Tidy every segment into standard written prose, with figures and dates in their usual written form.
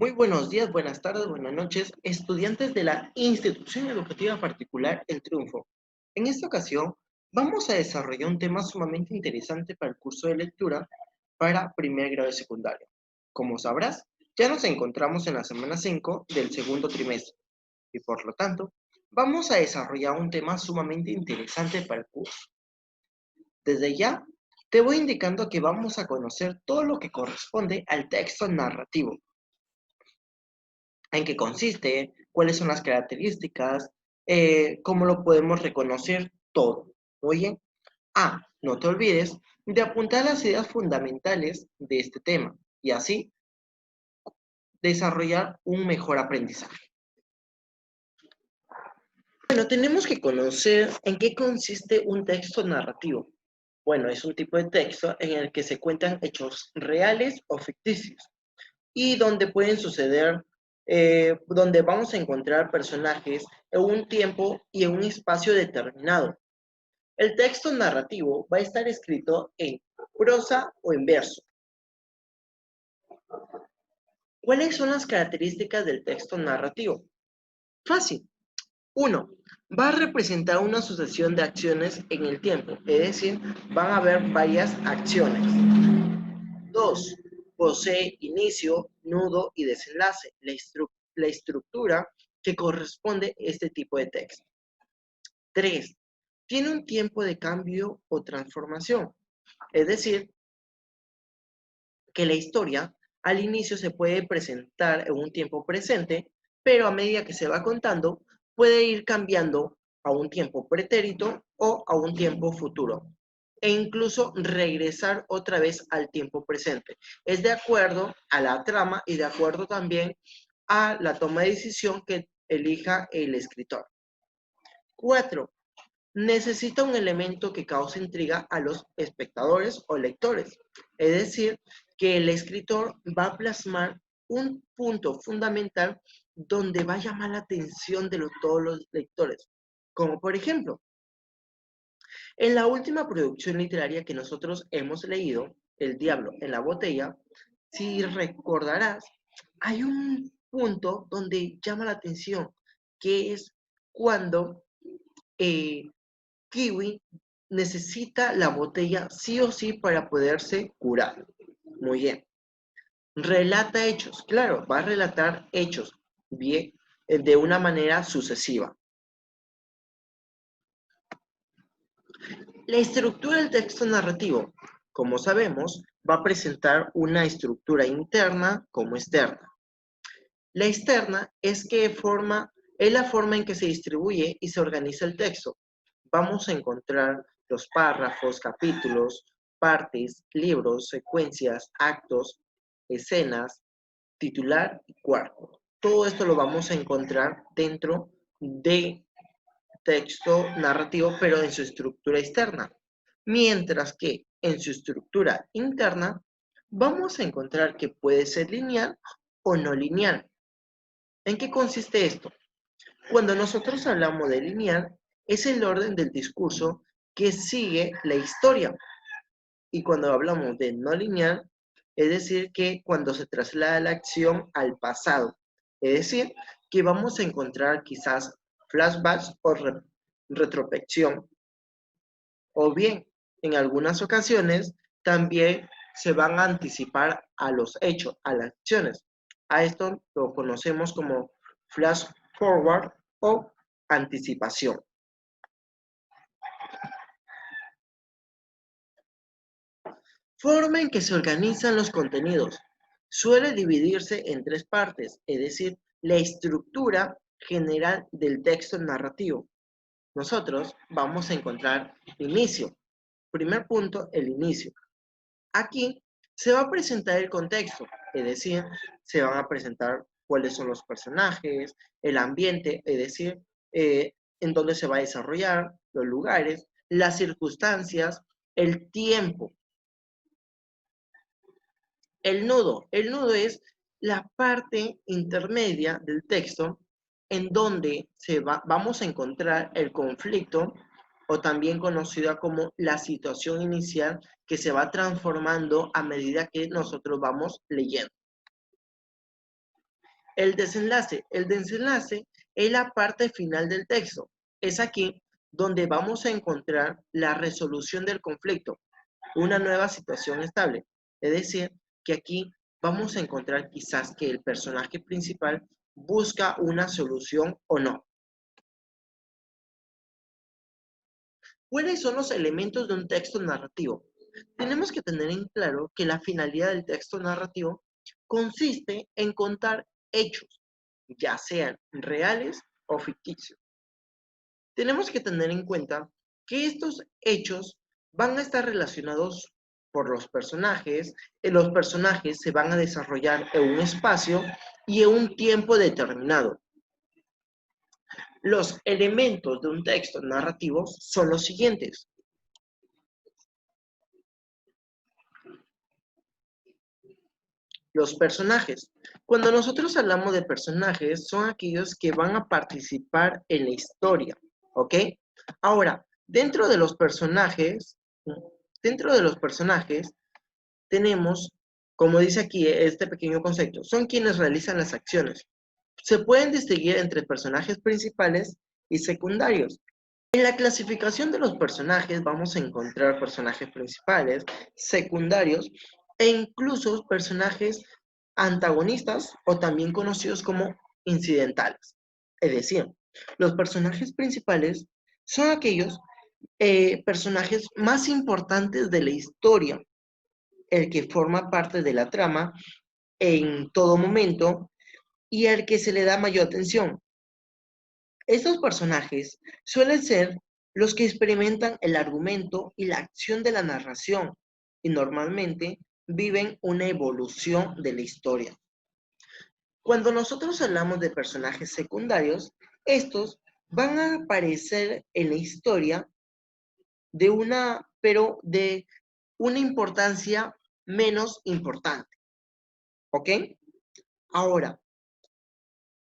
Muy buenos días, buenas tardes, buenas noches, estudiantes de la institución educativa particular El Triunfo. En esta ocasión vamos a desarrollar un tema sumamente interesante para el curso de lectura para primer grado de secundaria. Como sabrás, ya nos encontramos en la semana 5 del segundo trimestre y por lo tanto vamos a desarrollar un tema sumamente interesante para el curso. Desde ya te voy indicando que vamos a conocer todo lo que corresponde al texto narrativo, en qué consiste, cuáles son las características, cómo lo podemos reconocer, todo. Muy bien. No te olvides de apuntar las ideas fundamentales de este tema y así desarrollar un mejor aprendizaje. Bueno, tenemos que conocer en qué consiste un texto narrativo. Bueno, es un tipo de texto en el que se cuentan hechos reales o ficticios y donde pueden suceder, donde vamos a encontrar personajes en un tiempo y en un espacio determinado. El texto narrativo va a estar escrito en prosa o en verso. ¿Cuáles son las características del texto narrativo? Fácil. 1. Va a representar una sucesión de acciones en el tiempo, es decir, van a haber varias acciones. 2. Posee inicio, nudo y desenlace, la estructura que corresponde a este tipo de texto. 3. Tiene un tiempo de cambio o transformación, es decir, que la historia al inicio se puede presentar en un tiempo presente, pero a medida que se va contando, puede ir cambiando a un tiempo pretérito o a un tiempo futuro, e incluso regresar otra vez al tiempo presente. Es de acuerdo a la trama y de acuerdo también a la toma de decisión que elija el escritor. 4. Necesita un elemento que cause intriga a los espectadores o lectores. Es decir, que el escritor va a plasmar un punto fundamental donde va a llamar la atención de todos los lectores. Como por ejemplo, en la última producción literaria que nosotros hemos leído, El diablo en la botella, si recordarás, hay un punto donde llama la atención, que es cuando eh, Kiwi necesita la botella sí o sí para poderse curar. Muy bien. Relata hechos. Claro, va a relatar hechos bien, de una manera sucesiva. La estructura del texto narrativo, como sabemos, va a presentar una estructura interna como externa. La externa es la forma en que se distribuye y se organiza el texto. Vamos a encontrar los párrafos, capítulos, partes, libros, secuencias, actos, escenas, titular y cuarto. Todo esto lo vamos a encontrar dentro de texto narrativo, pero en su estructura externa. Mientras que en su estructura interna vamos a encontrar que puede ser lineal o no lineal. ¿En qué consiste esto? Cuando nosotros hablamos de lineal, es el orden del discurso que sigue la historia. Y cuando hablamos de no lineal, es decir, que cuando se traslada la acción al pasado. Es decir, que vamos a encontrar quizás flashbacks o retrospección. O bien, en algunas ocasiones, también se van a anticipar a los hechos, a las acciones. A esto lo conocemos como flash forward o anticipación. Forma en que se organizan los contenidos. Suele dividirse en tres partes, es decir, la estructura general del texto narrativo. Nosotros vamos a encontrar inicio. Primer punto, el inicio. Aquí se va a presentar el contexto, es decir, se van a presentar cuáles son los personajes, el ambiente, es decir, en dónde se va a desarrollar, los lugares, las circunstancias, el tiempo. El nudo es la parte intermedia del texto en donde vamos a encontrar el conflicto o también conocida como la situación inicial que se va transformando a medida que nosotros vamos leyendo. El desenlace. El desenlace es la parte final del texto. Es aquí donde vamos a encontrar la resolución del conflicto, una nueva situación estable. Es decir, que aquí vamos a encontrar quizás que el personaje principal busca una solución o no. ¿Cuáles son los elementos de un texto narrativo? Tenemos que tener en claro que la finalidad del texto narrativo consiste en contar hechos, ya sean reales o ficticios. Tenemos que tener en cuenta que estos hechos van a estar relacionados por los personajes se van a desarrollar en un espacio y en un tiempo determinado. Los elementos de un texto narrativo son los siguientes. Los personajes. Cuando nosotros hablamos de personajes, son aquellos que van a participar en la historia, ¿ok? Ahora, dentro de los personajes, tenemos, como dice aquí este pequeño concepto, son quienes realizan las acciones. Se pueden distinguir entre personajes principales y secundarios. En la clasificación de los personajes vamos a encontrar personajes principales, secundarios e incluso personajes antagonistas o también conocidos como incidentales. Es decir, los personajes principales son aquellos personajes más importantes de la historia, el que forma parte de la trama en todo momento y al que se le da mayor atención. Estos personajes suelen ser los que experimentan el argumento y la acción de la narración y normalmente viven una evolución de la historia. Cuando nosotros hablamos de personajes secundarios, estos van a aparecer en la historia pero de una importancia menos importante. ¿Ok? Ahora,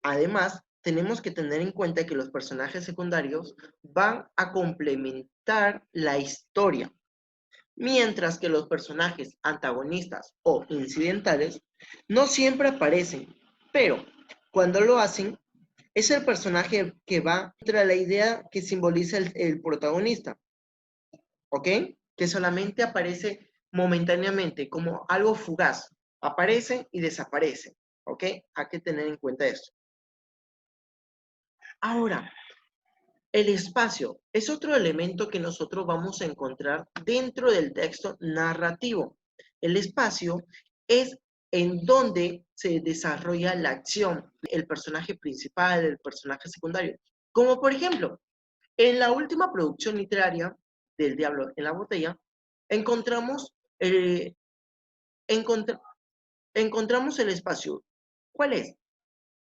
además, tenemos que tener en cuenta que los personajes secundarios van a complementar la historia, mientras que los personajes antagonistas o incidentales no siempre aparecen, pero cuando lo hacen, es el personaje que va contra la idea que simboliza el protagonista, ¿ok? Que solamente aparece momentáneamente, como algo fugaz, aparece y desaparece, ¿ok? Hay que tener en cuenta eso. Ahora, el espacio es otro elemento que nosotros vamos a encontrar dentro del texto narrativo. El espacio es en donde se desarrolla la acción, el personaje principal, el personaje secundario. Como por ejemplo, en la última producción literaria del Diablo en la Botella, encontramos, eh, encontra- encontramos el espacio. ¿Cuál es?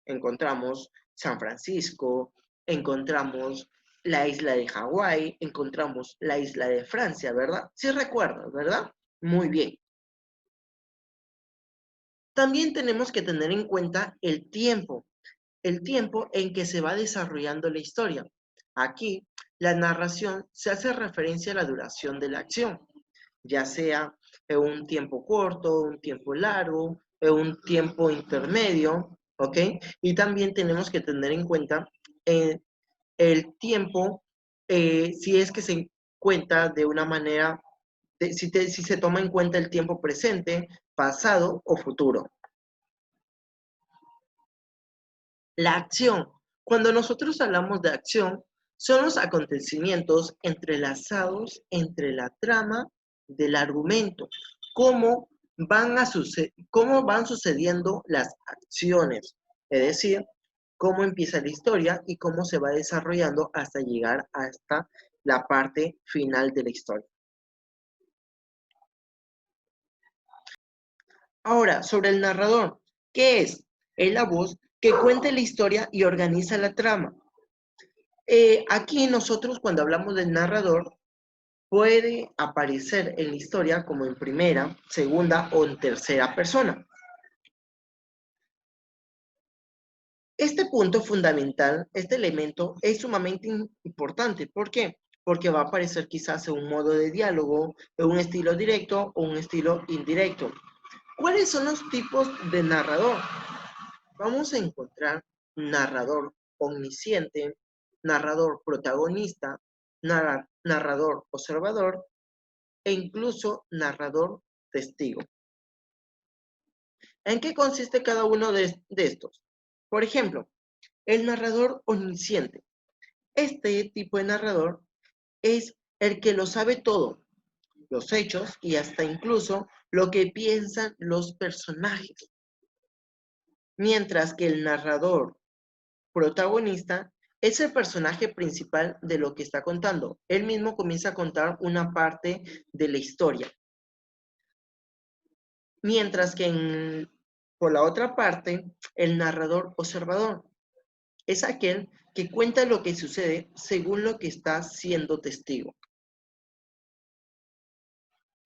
Encontramos San Francisco, encontramos la isla de Hawái, encontramos la isla de Francia, ¿verdad? Sí recuerdas, ¿verdad? Muy bien. También tenemos que tener en cuenta el tiempo en que se va desarrollando la historia. Aquí, la narración se hace referencia a la duración de la acción, ya sea en un tiempo corto, un tiempo largo, en un tiempo intermedio, ¿ok? Y también tenemos que tener en cuenta eh, el tiempo, si es que se cuenta de una manera, si se toma en cuenta el tiempo presente, pasado o futuro. La acción. Cuando nosotros hablamos de acción, son los acontecimientos entrelazados entre la trama del argumento, cómo cómo van sucediendo las acciones, es decir, cómo empieza la historia y cómo se va desarrollando hasta llegar hasta la parte final de la historia. Ahora, sobre el narrador, ¿qué es? Es la voz que cuenta la historia y organiza la trama. Aquí nosotros cuando hablamos del narrador puede aparecer en la historia como en primera, segunda o en tercera persona. Este punto fundamental, este elemento es sumamente importante. ¿Por qué? Porque va a aparecer quizás en un modo de diálogo, en un estilo directo o un estilo indirecto. ¿Cuáles son los tipos de narrador? vamos a encontrar narrador omnisciente, narrador protagonista, narrador observador e incluso narrador testigo. ¿En qué consiste cada uno de estos? Por ejemplo, el narrador omnisciente. Este tipo de narrador es el que lo sabe todo, los hechos y hasta incluso lo que piensan los personajes. Mientras que el narrador protagonista es el personaje principal de lo que está contando. Él mismo comienza a contar una parte de la historia. Mientras que por la otra parte, el narrador observador es aquel que cuenta lo que sucede según lo que está siendo testigo.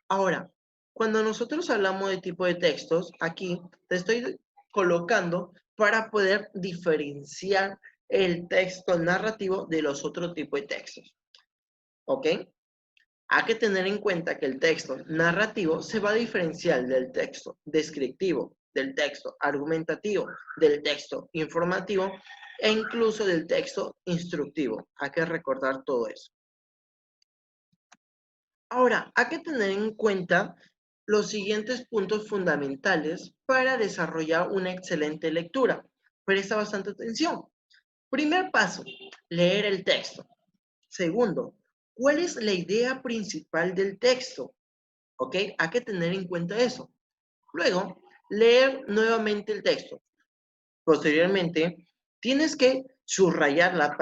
Ahora, cuando nosotros hablamos de tipo de textos, aquí te estoy colocando para poder diferenciar el texto narrativo de los otros tipos de textos. ¿Ok? Hay que tener en cuenta que el texto narrativo se va a diferenciar del texto descriptivo, del texto argumentativo, del texto informativo e incluso del texto instructivo. Hay que recordar todo eso. Ahora, hay que tener en cuenta los siguientes puntos fundamentales para desarrollar una excelente lectura. Presta bastante atención. Primer paso, leer el texto. Segundo, ¿cuál es la idea principal del texto? ¿Ok? Hay que tener en cuenta eso. Luego, leer nuevamente el texto. Posteriormente, tienes que subrayar las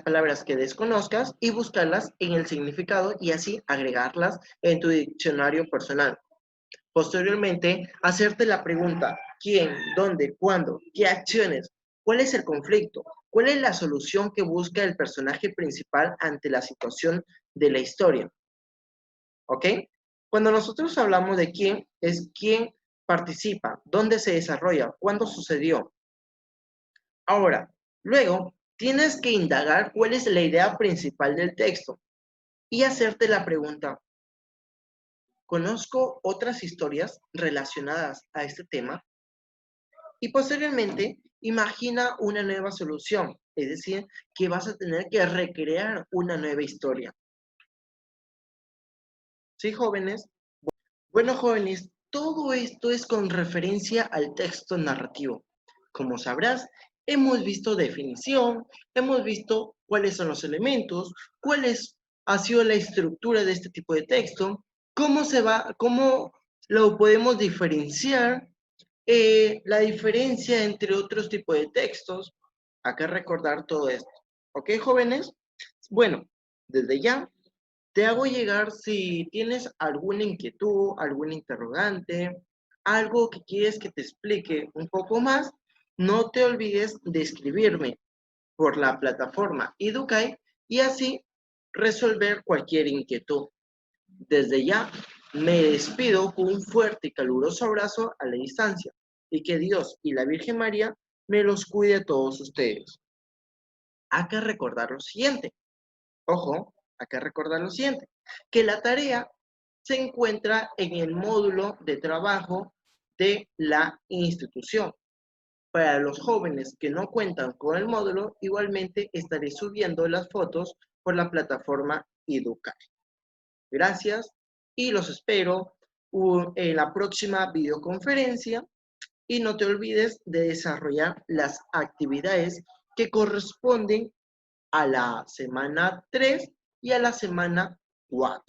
palabras que desconozcas y buscarlas en el significado y así agregarlas en tu diccionario personal. Posteriormente, hacerte la pregunta, ¿quién, dónde, cuándo, qué acciones, cuál es el conflicto, cuál es la solución que busca el personaje principal ante la situación de la historia. ¿Ok? Cuando nosotros hablamos de quién, es quién participa, dónde se desarrolla, cuándo sucedió. Ahora, luego, tienes que indagar cuál es la idea principal del texto y hacerte la pregunta, ¿conozco otras historias relacionadas a este tema? Y posteriormente, imagina una nueva solución, es decir, que vas a tener que recrear una nueva historia. ¿Sí, jóvenes? Bueno, jóvenes, todo esto es con referencia al texto narrativo. Como sabrás, hemos visto definición, hemos visto cuáles son los elementos, ha sido la estructura de este tipo de texto, cómo lo podemos diferenciar, la diferencia entre otros tipos de textos. Hay que recordar todo esto. ¿Ok, jóvenes? Bueno, desde ya te hago llegar si tienes alguna inquietud, algún interrogante, algo que quieres que te explique un poco más, no te olvides de escribirme por la plataforma Educay y así resolver cualquier inquietud. Desde ya me despido con un fuerte y caluroso abrazo a la distancia y que Dios y la Virgen María me los cuide a todos ustedes. Hay que recordar lo siguiente. Ojo, hay que recordar lo siguiente, que la tarea se encuentra en el módulo de trabajo de la institución. Para los jóvenes que no cuentan con el módulo, igualmente estaré subiendo las fotos por la plataforma Educar. Gracias y los espero en la próxima videoconferencia y no te olvides de desarrollar las actividades que corresponden a la semana 3 y a la semana 4.